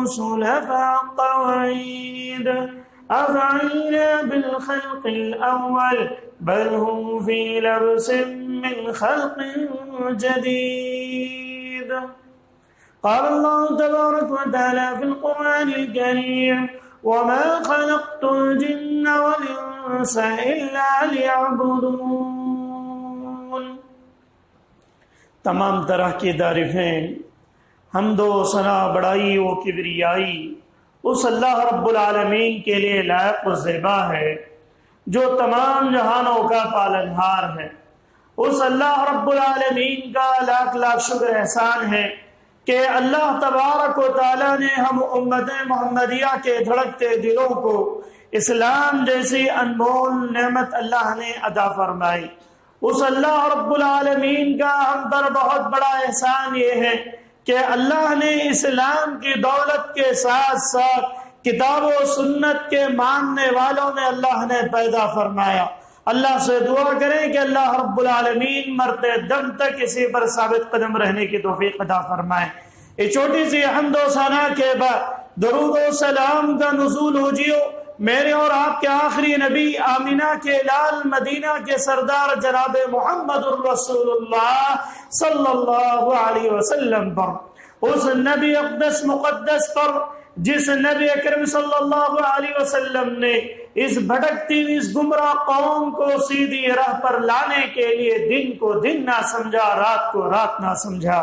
الرسل فحق وعيد أفعينا بالخلق الأول بل هم في لبس من خلق جديد. قال الله تبارك وتعالى في القرآن الكريم وما خلقت الجن والإنس إلا ليعبدون. تمام طرح کی تعریفیں، حمد و ثنا، بڑائی و کبریائی اس اللہ رب العالمین کے لیے لائق و زیبا ہے جو تمام جہانوں کا پالنہار ہے۔ اس اللہ رب العالمین کا لاکھ لاکھ شکر احسان ہے کہ اللہ تبارک و تعالیٰ نے ہم امت محمدیہ کے دھڑکتے دلوں کو اسلام جیسی انمول نعمت اللہ نے عطا فرمائی۔ اس اللہ رب العالمین کا ہم پر بہت بڑا احسان یہ ہے کہ اللہ نے اسلام کی دولت کے ساتھ ساتھ کتاب و سنت کے ماننے والوں میں اللہ نے پیدا فرمایا۔ اللہ سے دعا کریں کہ اللہ رب العالمین مرتے دم تک اسی پر ثابت قدم رہنے کی توفیق عطا فرمائے۔ یہ چھوٹی سی حمد و ثنا کے بعد درود و سلام کا نزول ہو جیو میرے اور آپ کے آخری نبی آمینہ کے لال مدینہ کے سردار جناب محمد الرسول اللہ صلی اللہ علیہ وسلم پر، اس نبی اقدس مقدس پر جس نبی اکرم صلی اللہ علیہ وسلم نے اس بھٹکتی اس گمراہ قوم کو سیدھی راہ پر لانے کے لیے دن کو دن نہ سمجھا، رات کو رات نہ سمجھا،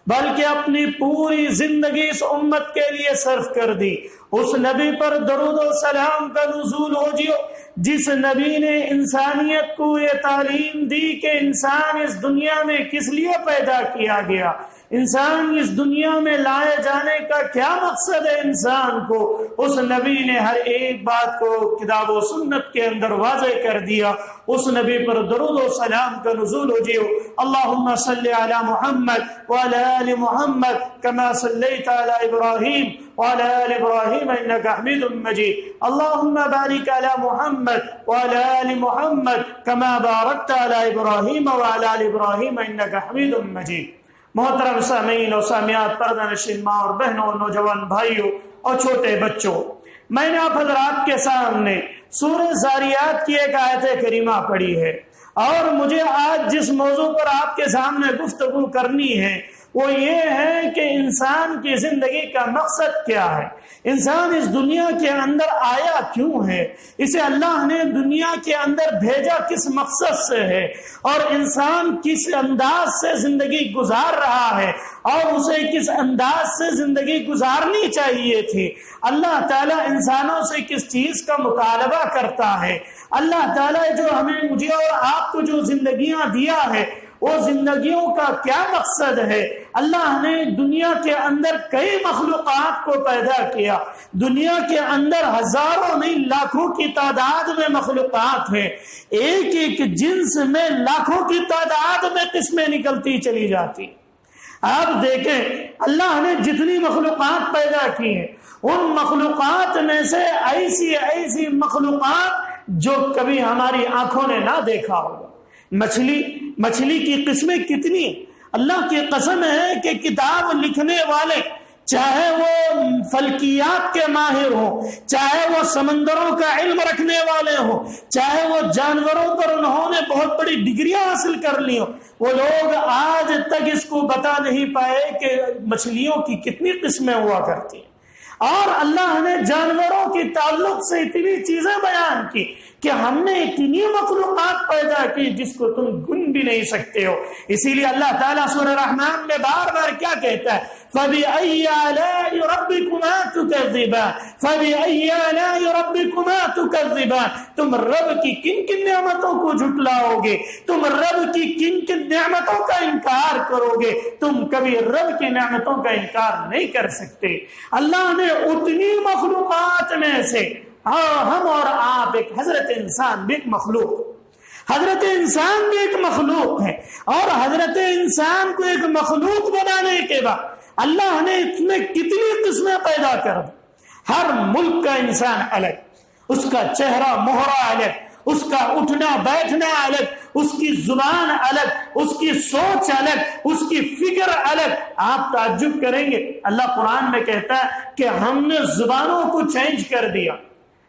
بلکہ اپنی پوری زندگی اس امت کے لیے صرف کر دی۔ اس نبی پر درود و سلام کا نزول ہو جیو جس نبی نے انسانیت کو یہ تعلیم دی کہ انسان اس دنیا میں کس لیے پیدا کیا گیا، انسان اس دنیا میں لائے جانے کا کیا مقصد ہے انسان کو۔ اس نبی نے ہر ایک بات کو کتاب و سنت کے اندر واضح کر دیا۔ اس نبی پر درود و سلام کا نزول ہو جیو۔ اللہم صلی علی محمد وعلی آل محمد کما صلیت علی ابراہیم وعلی آل ابراہیم انک حمید مجید۔ اللہم بارک علی محمد وعلی آل محمد کما بارکت علی ابراہیم وعلی آل ابراہیم انک حمید مجید۔ محترم سامعین و سامعات، پردہ نشین ماں اور بہنوں، نوجوان بھائیوں اور چھوٹے بچوں، میں نے آپ حضرات کے سامنے سورہ زاریات کی ایک آیت کریمہ پڑھی ہے، اور مجھے آج جس موضوع پر آپ کے سامنے گفتگو کرنی ہے وہ یہ ہے کہ انسان کی زندگی کا مقصد کیا ہے، انسان اس دنیا کے اندر آیا کیوں ہے، اسے اللہ نے دنیا کے اندر بھیجا کس مقصد سے ہے، اور انسان کس انداز سے زندگی گزار رہا ہے اور اسے کس انداز سے زندگی گزارنی چاہیے تھی۔ اللہ تعالیٰ انسانوں سے کس چیز کا مطالبہ کرتا ہے، اللہ تعالیٰ جو ہمیں مجھے اور آپ کو جو زندگیاں دیا ہے وہ زندگیوں کا کیا مقصد ہے۔ اللہ نے دنیا کے اندر کئی مخلوقات کو پیدا کیا، دنیا کے اندر ہزاروں نہیں لاکھوں کی تعداد میں مخلوقات ہیں، ایک ایک جنس میں لاکھوں کی تعداد میں قسمیں نکلتی چلی جاتی۔ آپ دیکھیں اللہ نے جتنی مخلوقات پیدا کی ہیں ان مخلوقات میں سے ایسی مخلوقات جو کبھی ہماری آنکھوں نے نہ دیکھا ہوگا۔ مچھلی کی قسمیں کتنی ہیں، اللہ کی قسم ہے کہ کتاب لکھنے والے چاہے وہ فلکیات کے ماہر ہوں، چاہے وہ سمندروں کا علم رکھنے والے ہوں، چاہے وہ جانوروں پر انہوں نے بہت بڑی ڈگریاں حاصل کر لی ہوں، وہ لوگ آج تک اس کو بتا نہیں پائے کہ مچھلیوں کی کتنی قسمیں ہوا کرتی ہیں۔ اور اللہ نے جانوروں کے تعلق سے اتنی چیزیں بیان کی کہ ہم نے اتنی مخلوقات پیدا کی جس کو تم گن بھی نہیں سکتے ہو۔ اسی لیے اللہ تعالیٰ سورہ رحمان میں بار بار کیا کہتا ہے، فَبِأَيِّ آلَاءِ رَبِّكُمَا تُكَذِّبَانِ فَبِأَيِّ آلَاءِ رَبِّكُمَا تُكَذِّبَانِ، تم رب کی کن کن نعمتوں کو جھٹلاؤ گے، تم رب کی کن کن نعمتوں کا انکار کرو گے، تم کبھی رب کی نعمتوں کا انکار نہیں کر سکتے۔ اللہ نے اتنی مخلوقات میں سے ہم اور آپ ایک حضرت انسان بھی ایک مخلوق، حضرت انسان بھی ایک مخلوق ہے، اور حضرت انسان کو ایک مخلوق بنانے کے بعد اللہ نے اس میں کتنی قسمیں پیدا کر دی۔ ہر ملک کا انسان الگ، اس کا چہرہ مہرہ الگ، اس کا اٹھنا بیٹھنا الگ، اس کی زبان الگ، اس کی سوچ الگ، اس کی فکر الگ۔ آپ تعجب کریں گے، اللہ قرآن میں کہتا ہے کہ ہم نے زبانوں کو چینج کر دیا،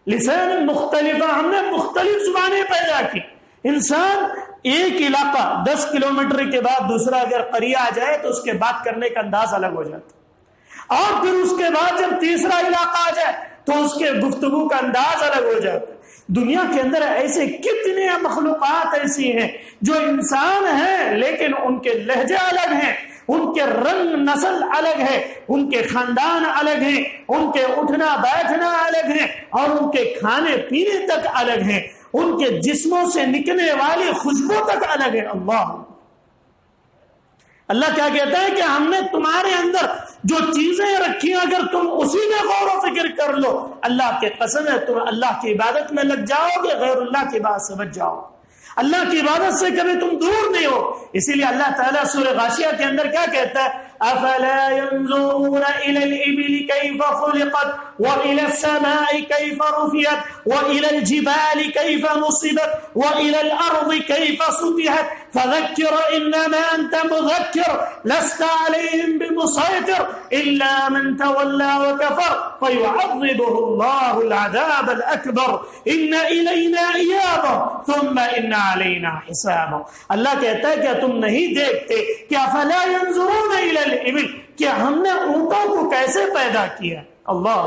لسان مختلفہ، ہم نے مختلف زبانیں پیدا کی۔ انسان ایک علاقہ 10 کلومیٹر کے بعد دوسرا اگر قریہ آ جائے تو اس کے بات کرنے کا انداز الگ ہو جاتا، اور پھر اس کے بعد جب تیسرا علاقہ آ جائے تو اس کے گفتگو کا انداز الگ ہو جاتا ہے۔ دنیا کے اندر ایسے کتنے مخلوقات ایسی ہیں جو انسان ہیں لیکن ان کے لہجے الگ ہیں، ان کے رنگ نسل الگ ہے، ان کے خاندان الگ ہیں، ان کے اٹھنا بیٹھنا الگ ہے، اور ان کے کھانے پینے تک الگ ہیں، ان کے جسموں سے نکلنے والی خوشبو تک الگ ہے۔ اللہ کیا کہتا ہے کہ ہم نے تمہارے اندر جو چیزیں رکھی ہیں اگر تم اسی میں غور و فکر کر لو، اللہ کے قسم ہے تم اللہ کی عبادت میں لگ جاؤ گے، غیر اللہ کی بات سے بچ جاؤ، اللہ کی عبادت سے کبھی تم دور نہیں ہو۔ اسی لیے اللہ تعالیٰ سورہ غاشیہ کے اندر کیا کہتا ہے؟ افلا ينظرون الى الابل كيف خلقت والى السماء كيف رفعت والى الجبال كيف نصبت والى الارض كيف سطحت فذكر انما انت مذكر لست عليهم بمسيطر الا من تولى وكفر فيعذبه الله العذاب الاكبر ان الينا ايابهم ثم ان علينا حسابهم۔ اللہ کہتا ہے کہ تم نہیں دیکھتے کہ افلا ينظرون الى الابل، کہ ہم نے اونٹوں کو کیسے پیدا کیا؟ اللہ،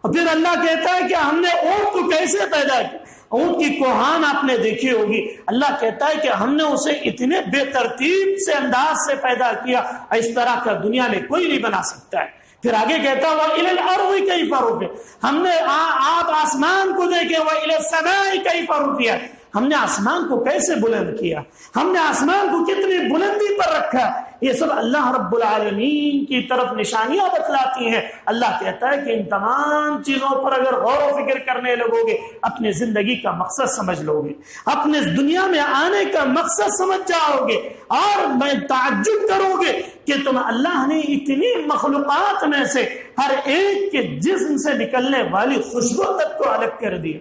اور پھر اللہ کہتا ہے کہ ہم نے اونٹ کو کیسے پیدا کیا؟ اونٹ کی کوہان آپ نے دیکھی ہوگی، اللہ کہتا ہے کہ ہم نے اسے اتنے بے ترتیب سے انداز سے پیدا کیا، اس طرح کا دنیا میں کوئی نہیں بنا سکتا ہے۔ پھر آگے کہتا ہے وَإِلَى الْأَرْضِ كَيْفَ رُفِعَتْ، ہم نے آپ آسمان کو دیکھے، وَإِلَى السَّمَاءِ كَيْفَ رُفِعَتْ، ہم نے آسمان کو کیسے بلند کیا، ہم نے آسمان کو کتنی بلندی پر رکھا۔ یہ سب اللہ رب العالمین کی طرف نشانیاں بتلاتی ہیں۔ اللہ کہتا ہے کہ ان تمام چیزوں پر اگر غور و فکر کرنے لگو گے، اپنی زندگی کا مقصد سمجھ لو گے، اپنے دنیا میں آنے کا مقصد سمجھ جاؤ گے، اور میں تعجب کرو گے کہ تم اللہ نے اتنی مخلوقات میں سے ہر ایک کے جسم سے نکلنے والی خوشبو تک کو الگ کر دیا۔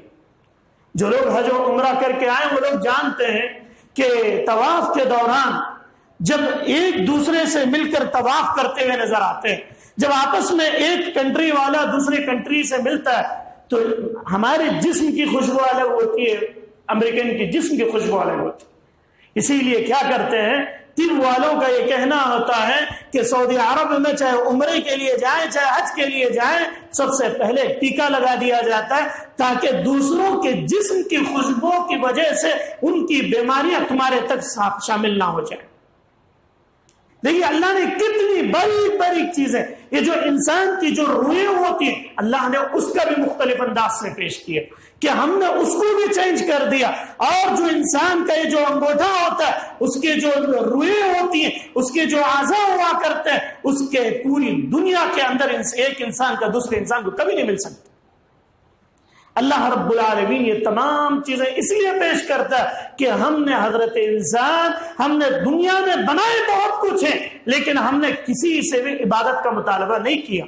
جو لوگ حج و عمرہ کر کے آئے وہ لوگ جانتے ہیں کہ طواف کے دوران جب ایک دوسرے سے مل کر طواف کرتے ہوئے نظر آتے ہیں، جب آپس میں ایک کنٹری والا دوسرے کنٹری سے ملتا ہے تو ہمارے جسم کی خوشبو الگ ہوتی ہے، امریکن کی جسم کی خوشبو الگ ہوتی ہے۔ اسی لیے کیا کرتے ہیں، طب والوں کا یہ کہنا ہوتا ہے کہ سعودی عرب میں چاہے عمرے کے لیے جائیں چاہے حج کے لیے جائیں، سب سے پہلے ٹیکا لگا دیا جاتا ہے تاکہ دوسروں کے جسم کی خوشبو کی وجہ سے ان کی بیماریاں تمہارے تک شامل نہ ہو جائیں۔ دیکھیے اللہ نے کتنی بڑی بڑی چیزیں، یہ جو انسان کی جو روحیں ہوتی ہیں اللہ نے اس کا بھی مختلف انداز سے پیش کیا کہ ہم نے اس کو بھی چینج کر دیا، اور جو انسان کا یہ جو انگوٹھا ہوتا ہے اس کے جو روحیں ہوتی ہیں، اس کے جو اعضاء ہوا کرتے ہیں، اس کے پوری دنیا کے اندر ایک انسان کا دوسرے انسان کو کبھی نہیں مل سکتا۔ اللہ رب العالمین یہ تمام چیزیں اس لیے پیش کرتا ہے کہ ہم نے حضرت انسان، ہم نے دنیا میں بنائے بہت کچھ ہے، لیکن ہم نے کسی سے بھی عبادت کا مطالبہ نہیں کیا،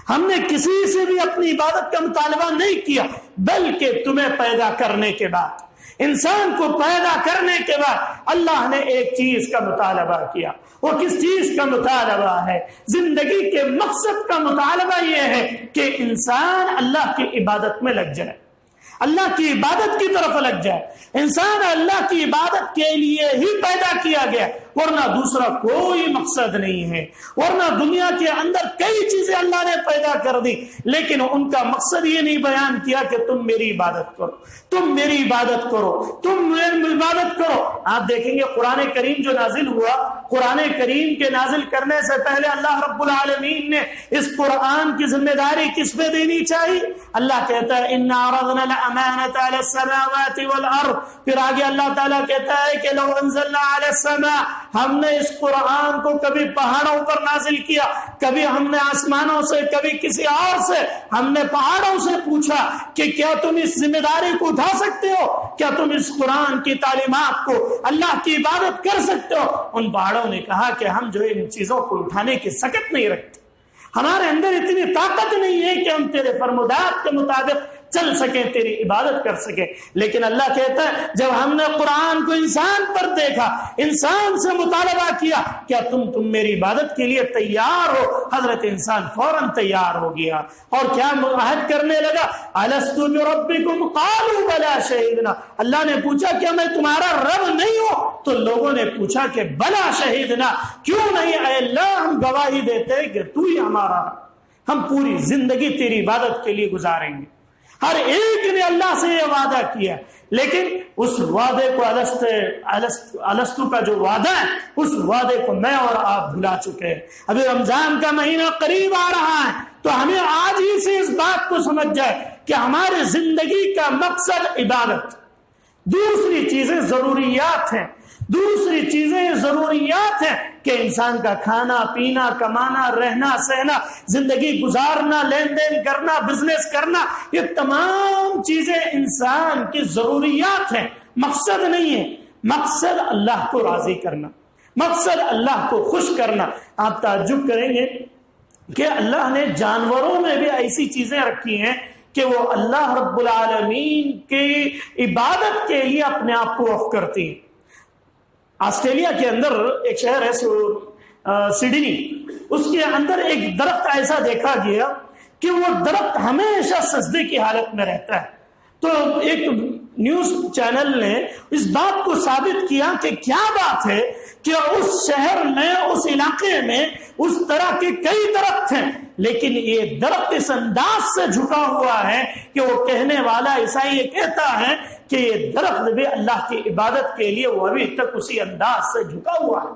ہم نے کسی سے بھی اپنی عبادت کا مطالبہ نہیں کیا، بلکہ تمہیں پیدا کرنے کے بعد، انسان کو پیدا کرنے کے بعد اللہ نے ایک چیز کا مطالبہ کیا۔ وہ کس چیز کا مطالبہ ہے؟ زندگی کے مقصد کا مطالبہ یہ ہے کہ انسان اللہ کی عبادت میں لگ جائے، اللہ کی عبادت کی طرف لگ جائے۔ انسان اللہ کی عبادت کے لیے ہی پیدا کیا گیا، ورنہ دوسرا کوئی مقصد نہیں ہے۔ ورنہ دنیا کے اندر کئی چیزیں اللہ نے پیدا کر دی، لیکن ان کا مقصد یہ نہیں بیان کیا کہ تم میری عبادت کرو، تم میری عبادت کرو، تم میری عبادت کرو۔ آپ دیکھیں گے قرآن کریم جو نازل ہوا، قرآن کریم کے نازل کرنے سے پہلے اللہ رب العالمین نے اس قرآن کی ذمہ داری کس پہ دینی چاہیے؟ اللہ کہتا ہے اِنَّا عَرَضْنَا الْأَمَانَةَ عَلَى السَّمَاوَاتِ وَالْأَرْضِ، پھر آگے اللہ تعالیٰ کہتا ہے کہ لَوْ أَنزَلْنَا عَلَى السَّمَاءِ، ہم نے اس قرآن کو کبھی پہاڑوں پر نازل کیا، کبھی ہم نے آسمانوں سے، کبھی کسی اور سے، ہم نے پہاڑوں سے پوچھا کہ کیا تم اس ذمہ داری کو اٹھا سکتے ہو؟ کیا تم اس قرآن کی تعلیمات کو، اللہ کی عبادت کر سکتے ہو؟ ان پہاڑوں نے کہا کہ ہم جو ان چیزوں کو اٹھانے کی سکت نہیں رکھتے، ہمارے اندر اتنی طاقت نہیں ہے کہ ہم تیرے فرمودات کے مطابق چل سکیں, تیری عبادت کر سکیں. لیکن اللہ کہتا ہے جب ہم نے قرآن کو انسان پر دیکھا, انسان سے مطالبہ کیا کیا تم میری عبادت کے لیے تیار ہو, حضرت انسان فوراً تیار ہو گیا اور کیا عہد کرنے لگا, الست بربکم قالوا بلا شہدنا. اللہ نے پوچھا کیا میں تمہارا رب نہیں ہوں؟ تو لوگوں نے پوچھا کہ بلا شہدنا, کیوں نہیں اے اللہ, ہم گواہی دیتے ہیں کہ تو ہی ہمارا رب, ہم پوری زندگی تیری عبادت کے لیے گزاریں گے. ہر ایک نے اللہ سے یہ وعدہ کیا, لیکن اس وعدے کو الستو کا جو وعدہ ہے اس وعدے کو میں اور آپ بھلا چکے ہیں. ابھی رمضان کا مہینہ قریب آ رہا ہے تو ہمیں آج ہی سے اس بات کو سمجھ جائے کہ ہماری زندگی کا مقصد عبادت, دوسری چیزیں ضروریات ہیں. دوسری چیزیں ضروریات ہیں کہ انسان کا کھانا پینا, کمانا, رہنا سہنا, زندگی گزارنا, لین دین کرنا, بزنس کرنا, یہ تمام چیزیں انسان کی ضروریات ہیں, مقصد نہیں ہے. مقصد اللہ کو راضی کرنا, مقصد اللہ کو خوش کرنا. آپ تعجب کریں گے کہ اللہ نے جانوروں میں بھی ایسی چیزیں رکھی ہیں کہ وہ اللہ رب العالمین کی عبادت کے لیے اپنے آپ کو وقف کرتی ہیں. آسٹریلیا کے اندر ایک شہر ہے سڈنی, اس کے اندر ایک درخت ایسا دیکھا گیا کہ وہ درخت ہمیشہ سجدے کی حالت میں رہتا ہے. تو ایک نیوز چینل نے اس بات کو ثابت کیا کہ کیا بات ہے کہ اس شہر میں, اس علاقے میں اس طرح کے کئی درخت ہیں, لیکن یہ درخت اس انداز سے جھکا ہوا ہے کہ وہ کہنے والا عیسائی یہ کہتا ہے کہ یہ درخت بھی اللہ کی عبادت کے لیے وہ ابھی تک اسی انداز سے جھکا ہوا ہے.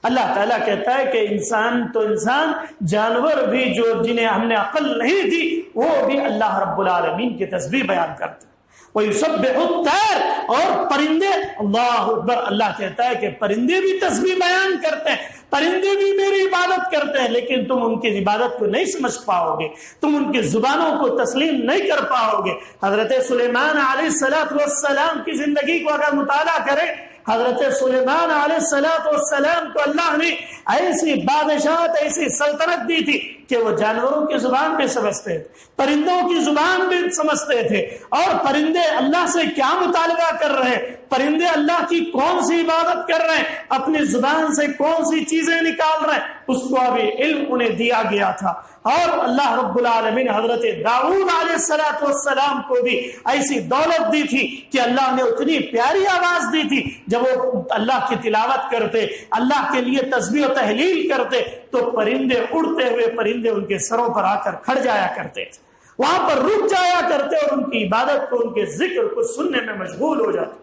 اللہ تعالیٰ کہتا ہے کہ انسان تو انسان, جانور بھی جو جنہیں ہم نے عقل نہیں دی وہ بھی اللہ رب العالمین کی تسبیح بیان کرتے ہیں. وَيُسَبِّحُ الطَّيْرَ, اور پرندے, اللہ اکبر, اللہ کہتا ہے کہ پرندے بھی تسبیح بیان کرتے ہیں, پرندے بھی میری عبادت کرتے ہیں, لیکن تم ان کی عبادت کو نہیں سمجھ پاؤ گے, تم ان کی زبانوں کو تسلیم نہیں کر پاؤ گے. حضرت سلیمان علیہ السلام کی زندگی کو اگر مطالعہ کریں, حضرت سلیمان علیہ السلام کو اللہ نے ایسی بادشاہت, ایسی سلطنت دی تھی کہ وہ جانوروں کی زبان بھی سمجھتے تھے, پرندوں کی زبان بھی سمجھتے تھے. اور پرندے اللہ سے کیا مطالبہ کر رہے ہیں, پرندے اللہ کی کون سی عبادت کر رہے ہیں, اپنی زبان سے کون سی چیزیں نکال رہے ہیں, اس کو ابھی علم انہیں دیا گیا تھا. اور اللہ رب العالمین حضرت داؤد علیہ السلام کو بھی ایسی دولت دی تھی کہ اللہ نے اتنی پیاری آواز دی تھی, جب وہ اللہ کی تلاوت کرتے, اللہ کے لیے تسبیح و تحلیل کرتے تو پرندے اڑتے ہوئے پرندے ان کے سروں پر آ کر کھڑ جایا کرتے تھے, وہاں پر رک جایا کرتے اور ان کی عبادت کو, ان کے ذکر کو سننے میں مشغول ہو جاتے,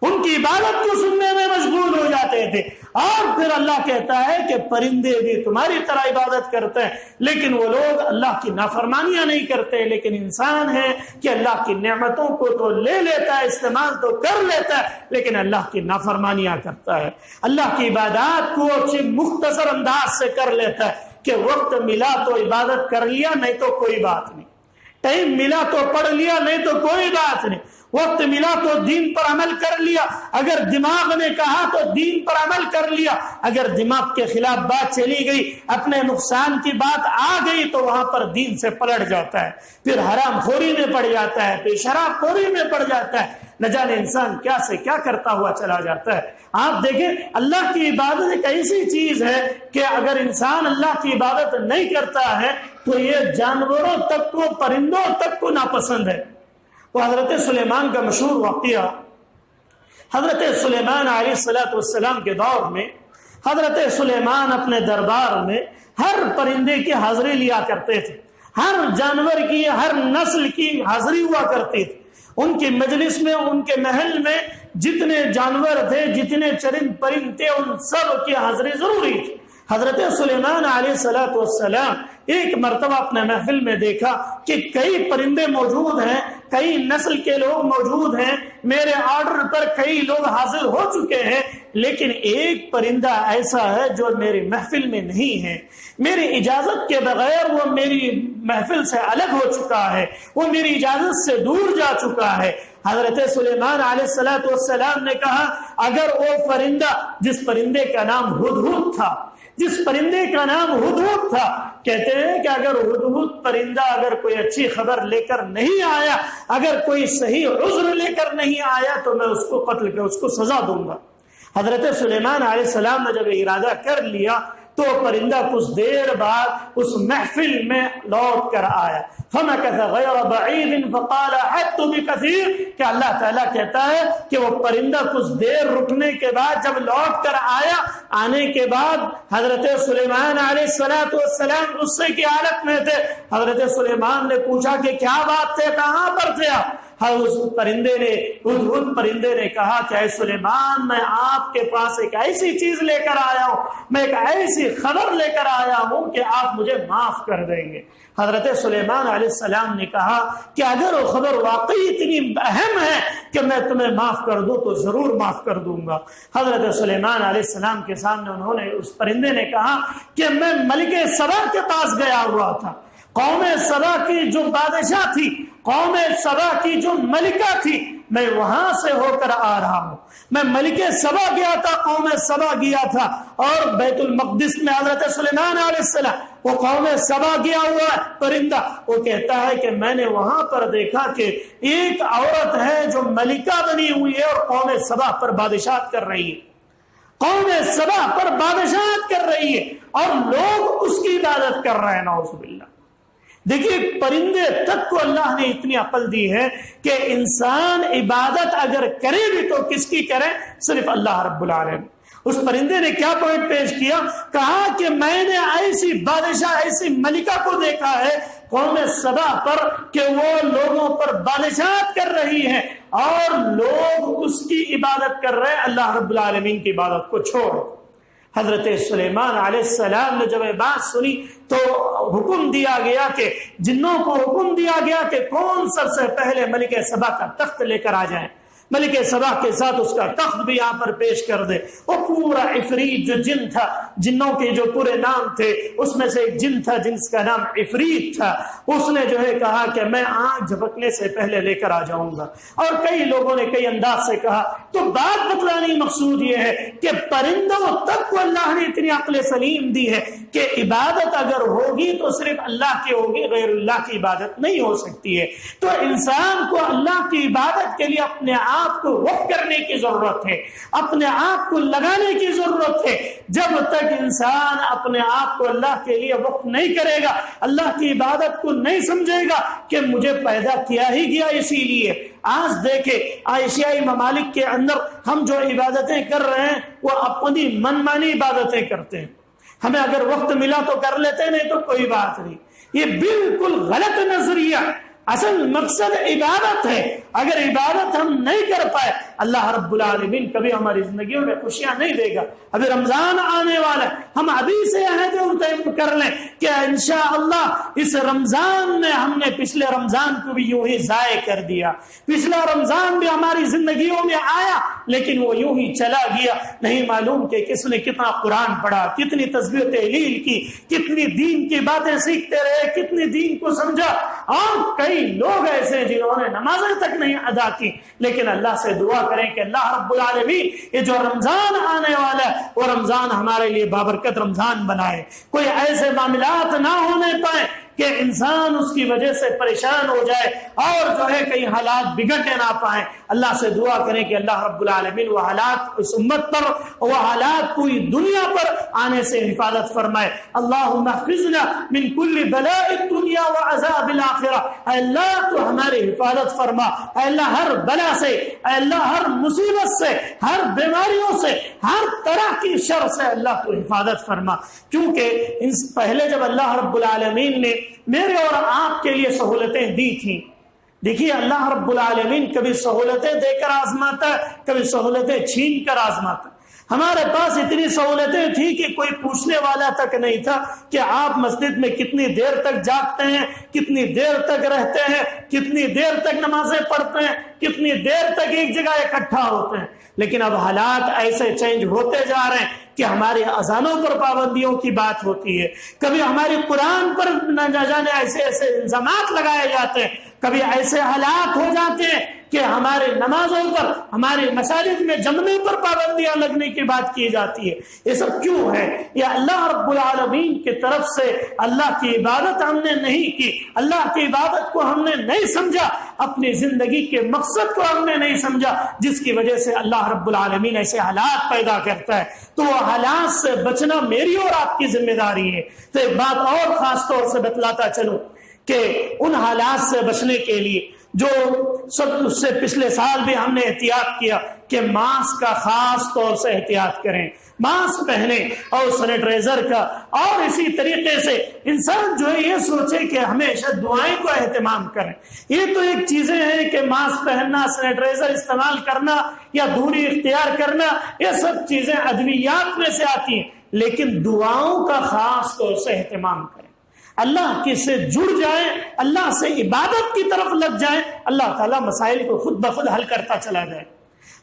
ان کی عبادت کو سننے میں مشغول ہو جاتے تھے. اور پھر اللہ کہتا ہے کہ پرندے بھی تمہاری طرح عبادت کرتے ہیں, لیکن وہ لوگ اللہ کی نافرمانیاں نہیں کرتے. لیکن انسان ہے کہ اللہ کی نعمتوں کو تو لے لیتا ہے, استعمال تو کر لیتا ہے, لیکن اللہ کی نافرمانیاں کرتا ہے. اللہ کی عبادات کو مختصر انداز سے کر لیتا ہے کہ وقت ملا تو عبادت کر لیا, نہیں تو کوئی بات نہیں, ٹائم ملا تو پڑھ لیا, نہیں تو کوئی بات نہیں, وقت ملا تو دین پر عمل کر لیا, اگر دماغ نے کہا تو دین پر عمل کر لیا, اگر دماغ کے خلاف بات چلی گئی, اپنے نقصان کی بات آ گئی تو وہاں پر دین سے پلٹ جاتا ہے, پھر حرام خوری میں پڑ جاتا ہے, پھر شراب خوری میں پڑ جاتا ہے, نہ جانے انسان کیا سے کیا کرتا ہوا چلا جاتا ہے. آپ دیکھیں اللہ کی عبادت ایک ایسی چیز ہے کہ اگر انسان اللہ کی عبادت نہیں کرتا ہے تو یہ جانوروں تک کو, پرندوں تک کو ناپسند ہے. وہ حضرت سلیمان کا مشہور واقعہ, حضرت سلیمان علیہ السلام کے دور میں حضرت سلیمان اپنے دربار میں ہر پرندے کی حاضری لیا کرتے تھے, ہر جانور کی, ہر نسل کی حاضری ہوا کرتی تھی. ان کی مجلس میں, ان کے محل میں جتنے جانور تھے, جتنے چرند پرند تھے, ان سب کی حاضری ضروری تھی. حضرت سلیمان علیہ السلام ایک مرتبہ اپنے محفل میں دیکھا کہ کئی پرندے موجود ہیں, کئی نسل کے لوگ موجود ہیں, میرے آرڈر پر کئی لوگ حاضر ہو چکے ہیں, لیکن ایک پرندہ ایسا ہے جو میری محفل میں نہیں ہے, میری اجازت کے بغیر وہ میری محفل سے الگ ہو چکا ہے, وہ میری اجازت سے دور جا چکا ہے. حضرت سلیمان علیہ السلام نے کہا اگر وہ پرندہ, جس پرندے کا نام ہدہد تھا, جس پرندے کا نام ہدہد تھا، کہتے ہیں کہ اگر ہدہد پرندہ اگر کوئی اچھی خبر لے کر نہیں آیا، اگر کوئی صحیح عذر لے کر نہیں آیا تو میں اس کو قتل کر اس کو سزا دوں گا۔ حضرت سلیمان علیہ السلام نے جب ارادہ کر لیا تو پرندہ کچھ دیر بعد اس محفل میں لوٹ کر آیا۔ فمكث غیر بعید فقال حت بکثیر، کہ اللہ تعالیٰ کہتا ہے کہ وہ پرندہ کچھ دیر رکنے کے بعد جب لوٹ کر آیا، آنے کے بعد حضرت سلیمان علیہ السلام غصے کی حالت میں تھے۔ حضرت سلیمان نے پوچھا کہ کیا بات تھے، کہاں پر تھے آپ؟ اس پرندے نے ہدہد پرندے نے کہا کہ اے سلیمان، میں آپ کے پاس ایک ایسی چیز لے کر آیا ہوں، میں ایک ایسی خبر لے کر آیا ہوں کہ آپ مجھے معاف کر دیں گے۔ حضرت سلیمان علیہ السلام نے کہا کہ اگر وہ خبر واقعی اتنی اہم ہے کہ میں تمہیں معاف کر دوں تو ضرور معاف کر دوں گا۔ حضرت سلیمان علیہ السلام کے سامنے انہوں نے اس پرندے نے کہا کہ میں ملک سبا کے پاس گیا ہوا تھا، قوم سبا کی جو بادشاہ تھی، قوم سبا کی جو ملکہ تھی، میں وہاں سے ہو کر آ رہا ہوں۔ میں ملک سبا گیا تھا، قوم سبا گیا تھا، اور بیت المقدس میں حضرت سلیمان علیہ السلام وہ قوم سبا گیا ہوا ہے پرندہ، وہ کہتا ہے کہ میں نے وہاں پر دیکھا کہ ایک عورت ہے جو ملکہ بنی ہوئی ہے اور قوم سبا پر بادشاہت کر رہی ہے، قوم سبا پر بادشاہت کر رہی ہے اور لوگ اس کی عبادت کر رہے ہیں، نعوذ باللہ۔ دیکھیے پرندے تک کو اللہ نے اتنی عقل دی ہے کہ انسان عبادت اگر کرے بھی تو کس کی کرے؟ صرف اللہ رب العالمین۔ اس پرندے نے کیا پوائنٹ پیش کیا؟ کہا کہ میں نے ایسی بادشاہ، ایسی ملکہ کو دیکھا ہے قوم سبا پر کہ وہ لوگوں پر بادشاہت کر رہی ہے اور لوگ اس کی عبادت کر رہے ہیں، اللہ رب العالمین کی عبادت کو چھوڑ۔ حضرت سلیمان علیہ السلام نے جب یہ بات سنی تو حکم دیا گیا کہ جنوں کو حکم دیا گیا کہ کون سب سے پہلے ملک سبا کا تخت لے کر آ جائیں، ملک سبا کے ساتھ اس کا تخت بھی یہاں پر پیش کر دے۔ وہ پورا عفریت جو جن تھا، جنوں کے جو پورے نام تھے اس میں سے ایک جن تھا جس کا نام عفریت تھا، اس نے جو ہے کہا کہ میں آنکھ جھپکنے سے پہلے لے کر آ جاؤں گا۔ اور کئی لوگوں نے کئی انداز سے کہا، تو بات بتلانے مقصود یہ ہے کہ پرندوں تک کو اللہ نے اتنی عقل سلیم دی ہے کہ عبادت اگر ہوگی تو صرف اللہ کی ہوگی، غیر اللہ کی عبادت نہیں ہو سکتی ہے۔ تو انسان کو اللہ کی عبادت کے لیے اپنے آپ کو وقف کرنے کی ضرورت ہے، اپنے آپ کو لگانے کی ضرورت ہے۔ جب تک انسان اپنے آپ کو اللہ کے لیے وقف نہیں کرے گا، اللہ کی عبادت کو نہیں سمجھے گا کہ مجھے پیدا کیا ہی گیا اسی لیے۔ آج دیکھیں ایشیائی ممالک کے اندر ہم جو عبادتیں کر رہے ہیں وہ اپنی من مانی عبادتیں کرتے ہیں، ہمیں اگر وقت ملا تو کر لیتے، نہیں تو کوئی بات نہیں۔ یہ بالکل غلط نظریہ۔ اصل مقصد عبادت ہے، اگر عبادت ہم نہیں کر پائے اللہ رب العالمین کبھی ہماری زندگیوں میں خوشیاں نہیں دے گا۔ ابھی رمضان آنے والا ہے، ہم ابھی سے عہد کر لیں کہ انشاءاللہ اس رمضان میں ہم نے پچھلے رمضان کو بھی یوں ہی ضائع کر دیا، پچھلا رمضان بھی ہماری زندگیوں میں آیا لیکن وہ یوں ہی چلا گیا، نہیں معلوم کہ کس نے کتنا قرآن پڑھا، کتنی تسبیح و تحلیل کی، کتنی دین کی باتیں سیکھتے رہے، کتنی دین کو سمجھا۔ اور کئی لوگ ایسے جنہوں نے نمازیں تک نہیں ادا کی، لیکن اللہ سے دعا کریں کہ اللہ رب العالمین یہ جو رمضان آنے والا ہے وہ رمضان ہمارے لیے بابرکت رمضان بنائے، کوئی ایسے معاملات نہ ہونے پائے کہ انسان اس کی وجہ سے پریشان ہو جائے اور جو ہے کئی حالات بگڑنے نہ پائیں۔ اللہ سے دعا کریں کہ اللہ رب العالمین وہ حالات اس امت پر، وہ حالات پوری دنیا پر آنے سے حفاظت فرمائے۔ اللہم احفظنا من کل بلاء الدنیا وعذاب الآخرہ، اے اللہ تو ہماری حفاظت فرما، اے اللہ ہر بلا سے، اے اللہ ہر مصیبت سے، ہر بیماریوں سے، ہر طرح کی شر سے اللہ تو حفاظت فرما۔ کیونکہ پہلے جب اللہ رب العالمین نے میرے اور آپ کے لیے سہولتیں دی تھیں، دیکھیے اللہ رب العالمین کبھی سہولتیں دے کر آزماتا ہے، کبھی سہولتیں چھین کر آزماتا ہے۔ ہمارے پاس اتنی سہولتیں تھی کہ کوئی پوچھنے والا تک نہیں تھا کہ آپ مسجد میں کتنی دیر تک جاگتے ہیں، کتنی دیر تک رہتے ہیں، کتنی دیر تک نمازیں پڑھتے ہیں، کتنی دیر تک ایک جگہ اکٹھا ہوتے ہیں۔ لیکن اب حالات ایسے چینج ہوتے جا رہے ہیں کہ ہماری اذانوں پر پابندیوں کی بات ہوتی ہے، کبھی ہماری قرآن پر نہ جانے ایسے ایسے الزامات لگائے جاتے ہیں، کبھی ایسے حالات ہو جاتے ہیں کہ ہمارے نمازوں پر، ہمارے مساجد میں جمنے پر پابندیاں لگنے کی بات کی جاتی ہے. یہ سب کیوں ہے؟ یہ اللہ رب العالمین کی طرف سے اللہ کی عبادت ہم نے نہیں کی، اللہ کی عبادت کو ہم نے نہیں سمجھا، اپنی زندگی کے مقصد کو ہم نے نہیں سمجھا، جس کی وجہ سے اللہ رب العالمین ایسے حالات پیدا کرتا ہے. تو وہ حالات سے بچنا میری اور آپ کی ذمہ داری ہے. تو ایک بات اور خاص طور سے بتلاتا چلوں کہ ان حالات سے بچنے کے لیے جو سب اس سے پچھلے سال بھی ہم نے احتیاط کیا کہ ماسک کا خاص طور سے احتیاط کریں، ماسک پہنیں اور سینیٹائزر کا، اور اسی طریقے سے انسان جو ہے یہ سوچے کہ ہمیشہ دعائیں کو اہتمام کریں. یہ تو ایک چیزیں ہیں کہ ماسک پہننا، سینیٹائزر استعمال کرنا یا دوری اختیار کرنا، یہ سب چیزیں ادویات میں سے آتی ہیں، لیکن دعاؤں کا خاص طور سے اہتمام کریں. اللہ کے سے جڑ جائیں، اللہ سے عبادت کی طرف لگ جائیں، اللہ تعالیٰ مسائل کو خود بخود حل کرتا چلا جائے.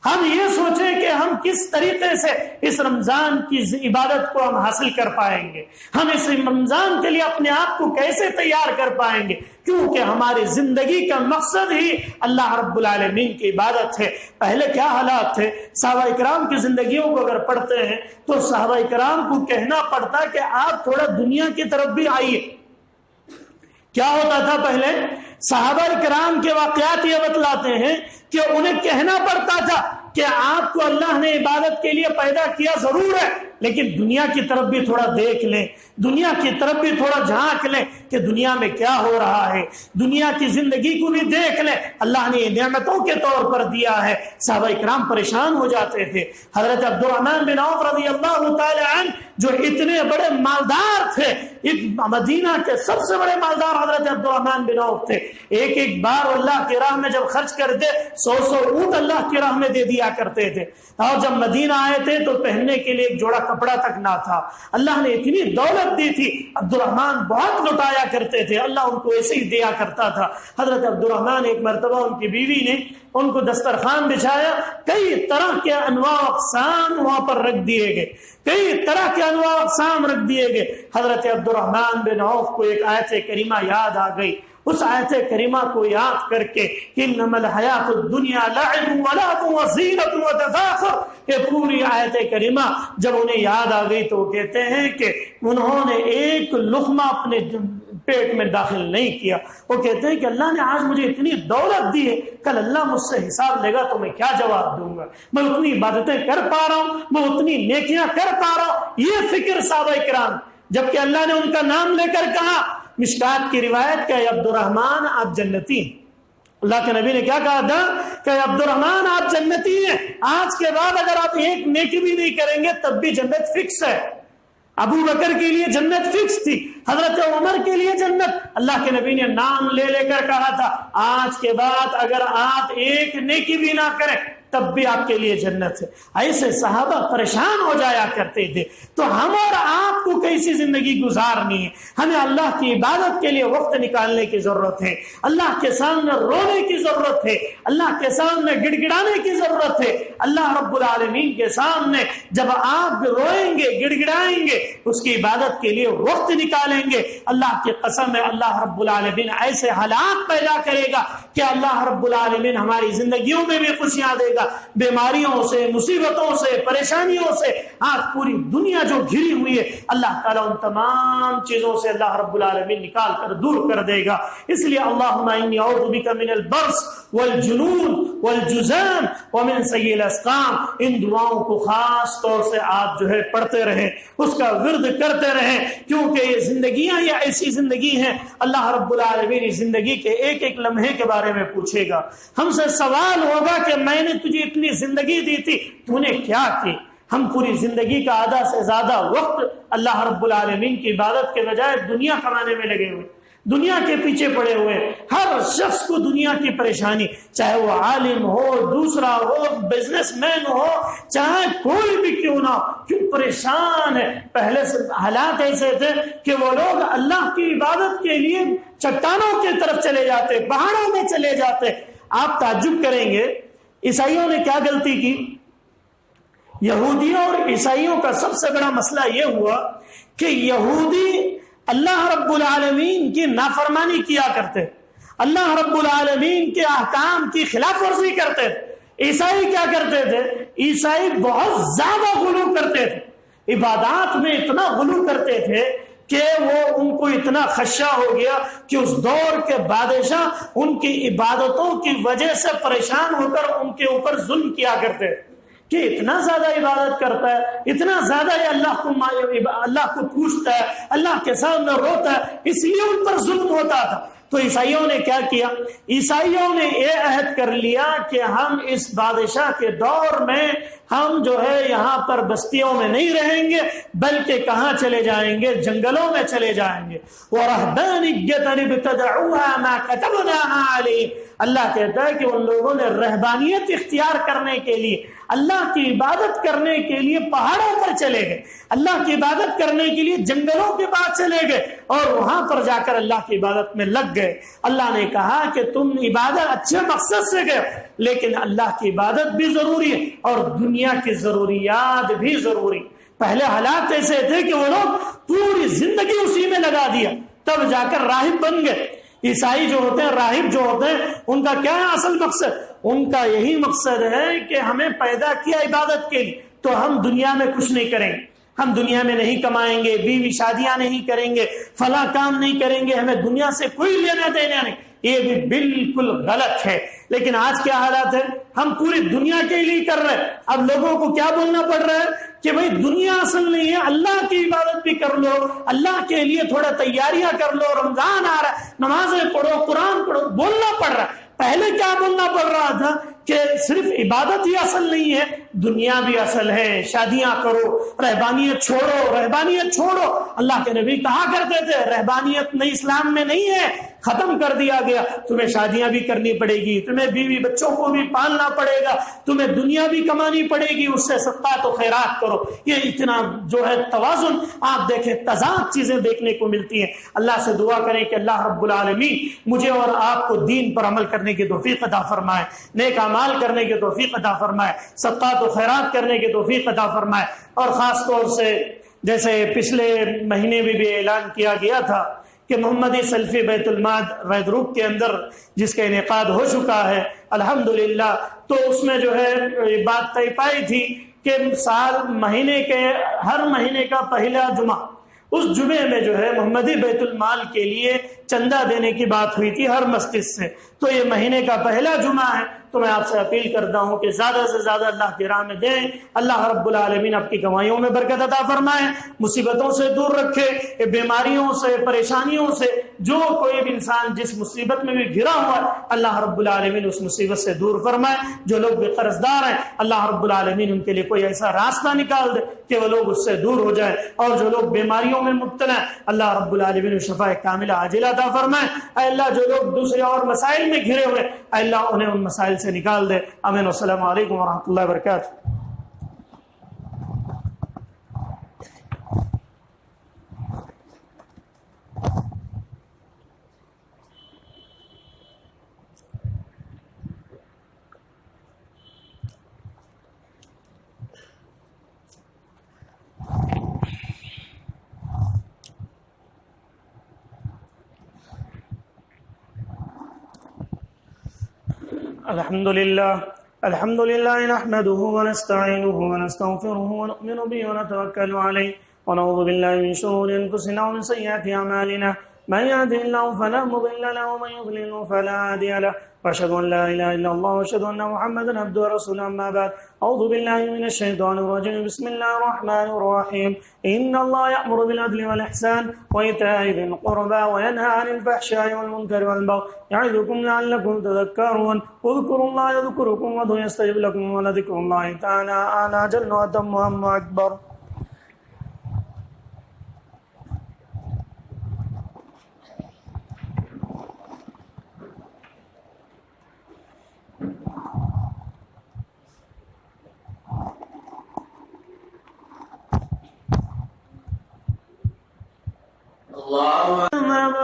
ہم یہ سوچیں کہ ہم کس طریقے سے اس رمضان کی عبادت کو ہم حاصل کر پائیں گے، ہم اس رمضان کے لیے اپنے آپ کو کیسے تیار کر پائیں گے، کیونکہ ہماری زندگی کا مقصد ہی اللہ رب العالمین کی عبادت ہے. پہلے کیا حالات تھے؟ صحابہ اکرام کی زندگیوں کو اگر پڑھتے ہیں تو صحابہ اکرام کو کہنا پڑتا کہ آپ تھوڑا دنیا کی طرف بھی آئیے. کیا ہوتا تھا پہلے؟ صحابہ کرام کے واقعات یہ بتلاتے ہیں کہ انہیں کہنا پڑتا تھا کہ آپ کو اللہ نے عبادت کے لیے پیدا کیا ضرور ہے، لیکن دنیا کی طرف بھی تھوڑا دیکھ لیں، دنیا کی طرف بھی تھوڑا جھانک لیں کہ دنیا میں کیا ہو رہا ہے، دنیا کی زندگی کو بھی دیکھ لیں، اللہ نے نعمتوں کے طور پر دیا ہے. صحابہ کرام پریشان ہو جاتے تھے. حضرت عبد الرحمن بن عوف رضی اللہ تعالی عنہ جو اتنے بڑے مالدار تھے، مدینہ کے سب سے بڑے مالدار حضرت عبد الرحمن بن عوف تھے. ایک بار اللہ کی راہ میں جب خرچ کرتے 100 اونٹ اللہ کی راہ میں دے دیا کرتے تھے، اور جب مدینہ آئے تھے تو پہننے کے لیے ایک جوڑا کپڑا تک نہ تھا. اللہ نے اتنی دولت دی تھی، عبد الرحمن بہت لٹایا کرتے تھے، اللہ ان کو ایسے ہی دیا کرتا تھا. حضرت عبد الرحمن ایک مرتبہ ان کی بیوی نے ان کو دسترخوان بچھایا، کئی طرح کے انواع اقسام وہاں پر رکھ دیے گئے، کئی طرح کے انواع اقسام رکھ دیے گئے. حضرت عبد الرحمن بن عوف کو ایک آیت کریمہ یاد آ گئی. اس آیت کریمہ کو یاد کر کے انما الحیات الدنیا لعب ولہو وزینۃ وتفاخر، یہ پوری آیت کریمہ جب انہیں یاد آ گئی تو وہ کہتے ہیں کہ انہوں نے ایک لقمہ اپنے پیٹ میں داخل نہیں کیا. وہ کہتے ہیں کہ اللہ نے آج مجھے اتنی دولت دی ہے، کل اللہ مجھ سے حساب لے گا تو میں کیا جواب دوں گا؟ میں اتنی عبادتیں کر پا رہا ہوں، میں اتنی نیکیاں کر پا رہا ہوں. یہ فکر صحابہ کرام، جبکہ اللہ نے ان کا نام لے کر کہا، مشکات کی روایت کہ عبد الرحمن آپ جنتی ہیں. اللہ کے نبی نے کیا کہا تھا کہ عبد الرحمن آپ جنتی ہیں، آج کے بعد اگر آپ ایک نیکی بھی نہیں کریں گے تب بھی جنت فکس ہے. ابو بکر کے لیے جنت فکس تھی، حضرت عمر کے لیے جنت. اللہ کے نبی نے نام لے لے کر کہا تھا آج کے بعد اگر آپ ایک نیکی بھی نہ کریں تب بھی آپ کے لیے جنت ہے. ایسے صحابہ پریشان ہو جایا کرتے تھے. تو ہم اور آپ کو کیسی زندگی گزارنی ہے؟ ہمیں اللہ کی عبادت کے لیے وقت نکالنے کی ضرورت ہے، اللہ کے سامنے رونے کی ضرورت ہے، اللہ کے سامنے گڑ گڑانے کی ضرورت ہے. اللہ رب العالمین کے سامنے جب آپ روئیں گے، گڑ گڑائیں گے، اس کی عبادت کے لیے وقت نکالیں گے، اللہ کی قسم ہے اللہ رب العالمین ایسے حالات پیدا کرے گا کہ اللہ رب العالمین ہماری زندگیوں میں بھی خوشیاں دے گا. بیماریوں سے، مصیبتوں سے، پریشانیوں سے آج پوری دنیا جو گھری ہوئی ہے، اللہ تعالیٰ ان تمام چیزوں سے اللہ رب العالمین نکال کر دور کر دے گا. اس لیے اللہم انی اعوذ بک من البرص والجنون والجذام ومن سیء الاسقام، ان دعاؤں کو خاص طور سے آپ جو ہے پڑھتے رہیں، اس کا ورد کرتے رہیں، کیونکہ یہ زندگیاں یہ ایسی زندگی ہیں اللہ رب العالمین اس زندگی کے ایک ایک لمحے کے بارے میں پوچھے گا. ہم سے سوال ہوگا کہ میں نے تجھے اتنی زندگی دی تھی، تو نے کیا کی؟ ہم پوری زندگی کا آدھا سے زیادہ وقت اللہ رب العالمین کی عبادت کے بجائے دنیا کمانے میں لگے ہوئے، دنیا کے پیچھے پڑے ہوئے. ہر شخص کو دنیا کی پریشانی، چاہے وہ عالم ہو، دوسرا ہو، بزنس مین ہو، چاہے کوئی بھی کیوں نہ ہو، کیوں پریشان ہے. پہلے سے حالات ایسے تھے کہ وہ لوگ اللہ کی عبادت کے لیے چٹانوں کی طرف چلے جاتے، پہاڑوں میں چلے جاتے. آپ تعجب کریں گے عیسائیوں نے کیا غلطی کی. یہودیوں اور عیسائیوں کا سب سے بڑا مسئلہ یہ ہوا کہ یہودی اللہ رب العالمین کی نافرمانی کیا کرتے، اللہ رب العالمین کے احکام کی خلاف ورزی کرتے تھے۔ عیسائی کیا کرتے تھے؟ عیسائی بہت زیادہ غلو کرتے تھے، عبادات میں اتنا غلو کرتے تھے کہ وہ ان کو اتنا خدشہ ہو گیا کہ اس دور کے بادشاہ ان کی عبادتوں کی وجہ سے پریشان ہو کر ان کے اوپر ظلم کیا کرتے کہ اتنا زیادہ عبادت کرتا ہے، اتنا زیادہ یہ اللہ کو پوچھتا ہے، اللہ کے سامنے روتا ہے، اس لیے ان پر ظلم ہوتا تھا۔ تو عیسائیوں نے کیا کیا؟ عیسائیوں نے یہ عہد کر لیا کہ ہم اس بادشاہ کے دور میں ہم جو ہے یہاں پر بستیوں میں نہیں رہیں گے، بلکہ کہاں چلے جائیں گے؟ جنگلوں میں چلے جائیں گے۔ وَرَهْبَانِيَّةً ابْتَدَعُوهَا مَا كَتَبْنَاهَا عَلَيْهِمْ، اللہ کہتا ہے کہ ان لوگوں نے رہبانیت اختیار کرنے کے لیے، اللہ کی عبادت کرنے کے لیے پہاڑوں پر چلے گئے، اللہ کی عبادت کرنے کے لیے جنگلوں کے پاس چلے گئے اور وہاں پر جا کر اللہ کی عبادت میں لگ گئے۔ اللہ نے کہا کہ تم عبادت اچھے مقصد سے گئے، لیکن اللہ کی عبادت بھی ضروری ہے اور دنیا کی ضروریات بھی ضروری۔ پہلے حالات ایسے تھے کہ وہ لوگ پوری زندگی اسی میں لگا دیا، تب جا کر راہب بن گئے۔ عیسائی جو ہوتے ہیں، راہب جو ہوتے ہیں، ان کا کیا ہے اصل مقصد؟ ان کا یہی مقصد ہے کہ ہمیں پیدا کیا عبادت کے لیے، تو ہم دنیا میں کچھ نہیں کریں گے، ہم دنیا میں نہیں کمائیں گے، بیوی شادیاں نہیں کریں گے، فلاں کام نہیں کریں گے، ہمیں دنیا سے کوئی لینا دینا نہیں۔ یہ بھی بالکل غلط ہے۔ لیکن آج کیا حالات ہے؟ ہم پوری دنیا کے لیے کر رہے ہیں۔ اب لوگوں کو کیا بولنا پڑ رہا ہے کہ بھئی دنیا اصل نہیں ہے، اللہ کی عبادت بھی کر لو، اللہ کے لیے تھوڑا تیاریاں کر لو، رمضان آ رہا ہے، نمازیں پڑھو، قرآن پڑھو، بولنا پڑ رہا ہے۔ پہلے کیا بولنا پڑ رہا تھا کہ صرف عبادت ہی اصل نہیں ہے، دنیا بھی اصل ہے، شادیاں کرو، رہبانیت چھوڑو، رہبانیت چھوڑو۔ اللہ کے نبی کہا کرتے تھے رہبانیت نہیں، اسلام میں نہیں ہے، ختم کر دیا گیا، تمہیں شادیاں بھی کرنی پڑے گی، تمہیں بیوی بچوں کو بھی پالنا پڑے گا، تمہیں دنیا بھی کمانی پڑے گی، اس سے صدقات و خیرات کرو۔ یہ اتنا جو ہے توازن، آپ دیکھیں تضاد چیزیں دیکھنے کو ملتی ہیں۔ اللہ سے دعا کریں کہ اللہ رب العالمین مجھے اور آپ کو دین پر عمل کرنے کی توفیق عطا فرمائے، نیک اعمال کرنے کی توفیق عطا فرمائے، صدقات و خیرات کرنے کی توفیق عطا فرمائے۔ اور خاص طور سے جیسے پچھلے مہینے میں بھی اعلان کیا گیا تھا کہ محمدی سلفی بیت المال ریڈ روک کے اندر جس کا انعقاد ہو چکا ہے الحمدللہ، تو اس میں جو ہے یہ بات طے پائی تھی کہ مہینے کے ہر مہینے کا پہلا جمعہ، اس جمعے میں جو ہے محمدی بیت المال کے لیے چندہ دینے کی بات ہوئی تھی ہر مسجد سے۔ تو یہ مہینے کا پہلا جمعہ ہے، تو میں آپ سے اپیل کرتا ہوں کہ زیادہ سے زیادہ اللہ کی راہ میں دیں۔ اللہ رب العالمین آپ کی کمائیوں میں برکت عطا فرمائے، مصیبتوں سے دور رکھے، بیماریوں سے، پریشانیوں سے، جو کوئی بھی انسان جس مصیبت میں بھی گھرا ہوا ہے اللہ رب العالمین اس مصیبت سے دور فرمائے۔ جو لوگ بھی قرض دار ہیں اللہ رب العالمین ان کے لیے کوئی ایسا راستہ نکال دے کہ وہ لوگ اس سے دور ہو جائیں، اور جو لوگ بیماریوں میں مبتلا ہیں اللہ رب العالمین شفا کاملہ عاجلہ عطا فرمائے۔ اے اللہ جو لوگ دوسرے اور مسائل میں گھرے ہوئے اے اللہ انہیں ان مسائل سے نکال دے۔ آمین۔ والسلام علیکم ورحمۃ اللہ وبرکاتہ۔ الحمد لله نحمده ونستعينه ونستغفره ونؤمن به ونتوكل عليه ونعوذ بالله من شرور أنفسنا ومن سيئات أعمالنا من يهده الله فلا مضل له ومن يضلل فلا هادي له وأشهد أن لا إله إلا الله وأشهد أن محمدا عبده ورسوله أما بعد أعوذ بالله من الشيطان الرجيم بسم الله الرحمن الرحيم إن الله يأمر بالعدل والإحسان وإيتاء ذي القربى وينهى عن الفحشاء والمنكر والبغي يعظكم لعلكم تذكرون اذكروا الله يذكركم وادعوه يستجب لكم ولذكر الله تعالى أعلى جل وأتم وأكبر.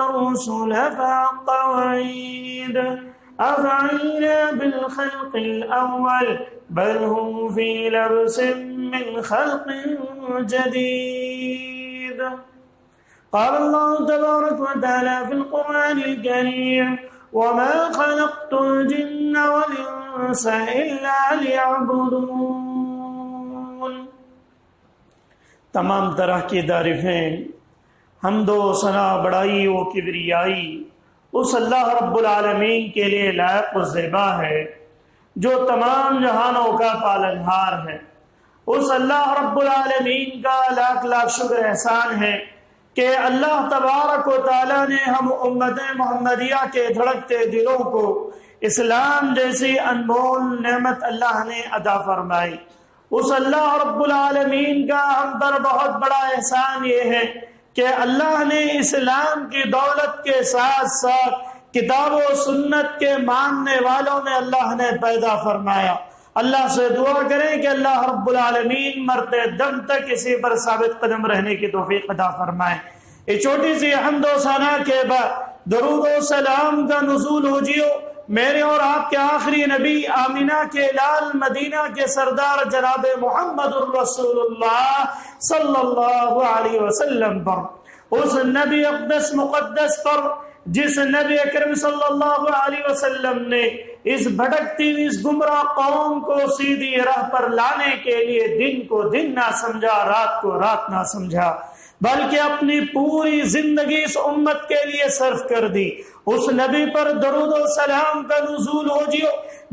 الرسل فحق وعيد أفعينا بالخلق الأول بل هم في لبس من خلق جديد. قال الله تبارك وتعالى في القرآن الكريم وما خلقت الجن والانس الا ليعبدون۔ تمام طرح کی تعریفیں، حمد و ثنا، بڑائی و کبریائی اس اللہ رب العالمین کے لیے لائق و زیبا ہے جو تمام جہانوں کا پالنہار ہے۔ اس اللہ رب العالمین کا لاکھ لاکھ شکر احسان ہے کہ اللہ تبارک و تعالیٰ نے ہم امت محمدیہ کے دھڑکتے دلوں کو اسلام جیسی انمول نعمت اللہ نے عطا فرمائی۔ اس اللہ رب العالمین کا ہم پر بہت بڑا احسان یہ ہے کہ اللہ نے اسلام کی دولت کے ساتھ ساتھ کتاب و سنت کے ماننے والوں میں اللہ نے پیدا فرمایا۔ اللہ سے دعا کریں کہ اللہ رب العالمین مرتے دم تک اسی پر ثابت قدم رہنے کی توفیق عطا فرمائے۔ یہ چھوٹی سی حمد و ثنا کے بعد درود و سلام کا نزول ہو جیو میرے اور آپ کے آخری نبی آمینہ کے لال مدینہ کے سردار جناب محمد الرسول اللہ صلی اللہ علیہ وسلم پر، اس نبی اقدس مقدس پر جس نبی اکرم صلی اللہ علیہ وسلم نے اس بھٹکتی اس گمراہ قوم کو سیدھی راہ پر لانے کے لیے دن کو دن نہ سمجھا، رات کو رات نہ سمجھا، بلکہ اپنی پوری زندگی اس امت کے لیے صرف کر دی۔ اس نبی پر درود و سلام کا نزول ہو جیو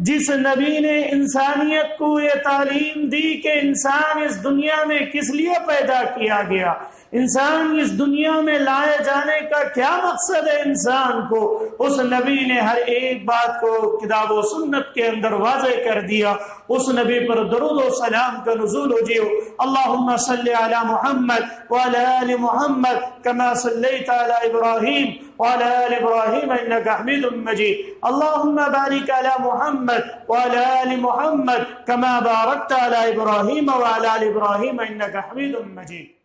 جس نبی نے انسانیت کو یہ تعلیم دی کہ انسان اس دنیا میں کس لیے پیدا کیا گیا، انسان اس دنیا میں لائے جانے کا کیا مقصد ہے انسان کو۔ اس نبی نے ہر ایک بات کو کتاب و سنت کے اندر واضح کر دیا۔ اس نبی پر درود و سلام کا نزول ہو جیو۔ اللہم صلی علی محمد وعلی آل محمد کما صلیت علی ابراہیم وعلی آل ابراہیم انکا حمید مجید۔ اللہم بارک علی محمد وعلی آل محمد کما بارکت علی ابراہیم وعلی آل ابراہیم انکا حمید مجید۔